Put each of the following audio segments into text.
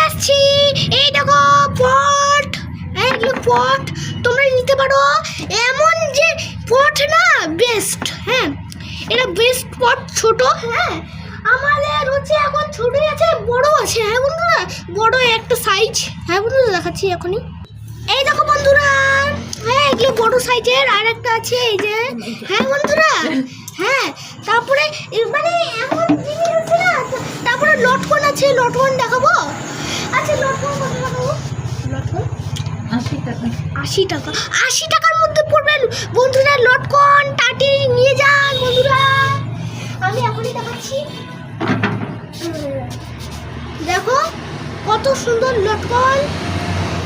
আসছি। এই দেখো পট, এগুলো পট তোমরা নিতে পারো। এমন যে পট না বেস্ট, হ্যাঁ এটা বেস্ট পট। ছোট, হ্যাঁ আমাদের হচ্ছে এখন ছোটই আছে, বড় আছে। হ্যাঁ বন্ধুরা, বড় একটা সাইজ। হ্যাঁ বন্ধুরা দেখাচ্ছি এখনই। এই দেখো বন্ধুরা, হ্যাঁ এগুলো বড় সাইজের। আর একটা আছে এই যে, হ্যাঁ বন্ধুরা। হ্যাঁ তারপরে মানে এমন জিনিস আছে না। তারপরে লটকন আছে, লটকন দেখাবো। আচ্ছা লটকন কত দেখাবো? লটকন 80 টাকা। 80 টাকা। 80 টাকার মধ্যে পড়বে বন্ধুরা লটকন। টাটি নিয়ে যান বন্ধুরা, আমি এখনই দেখাচ্ছি। দেখো কত সুন্দর লটকন।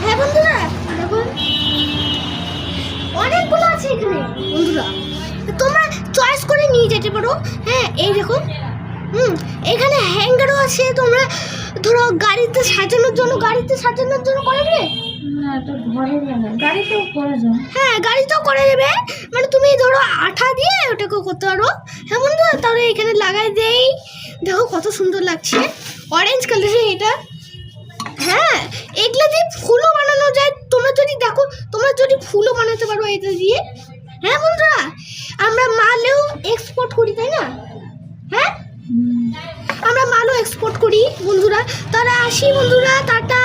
হ্যাঁ বন্ধুরা দেখুন, অনেকগুলো আছে এখানে বন্ধুরা, তোমরা চয়েস করে নিয়ে যেতে পারো। হ্যাঁ এই দেখো, এখানে হ্যাঙ্গারও আছে। তোমরা ধরো গাড়িতে সাজানোর জন্য করে দেবে। না এটা ঘরে যাবে, গাড়িতেও করা যায়। হ্যাঁ গাড়িতেও করে দেবে, মানে তুমি ধরো আঠা দিয়ে ওটাকে করতে পারো। হ্যাঁ বন্ধুরা, তাহলে এখানে লাগাই দেই। দেখো কত সুন্দর লাগছে, অরেঞ্জ কালারের এটা। হ্যাঁ এগুলো দিয়ে ফুলও বানানো যায়। তোমরা যদি দেখো, তোমরা যদি ফুলও বানাতে পারো এটা দিয়ে। হ্যাঁ বন্ধুরা, আমরা মালও এক্সপোর্ট করি, তাই না? হ্যাঁ আমরা মালও এক্সপোর্ট করি বন্ধুরা। তারা আসি বন্ধুরা, টাটা।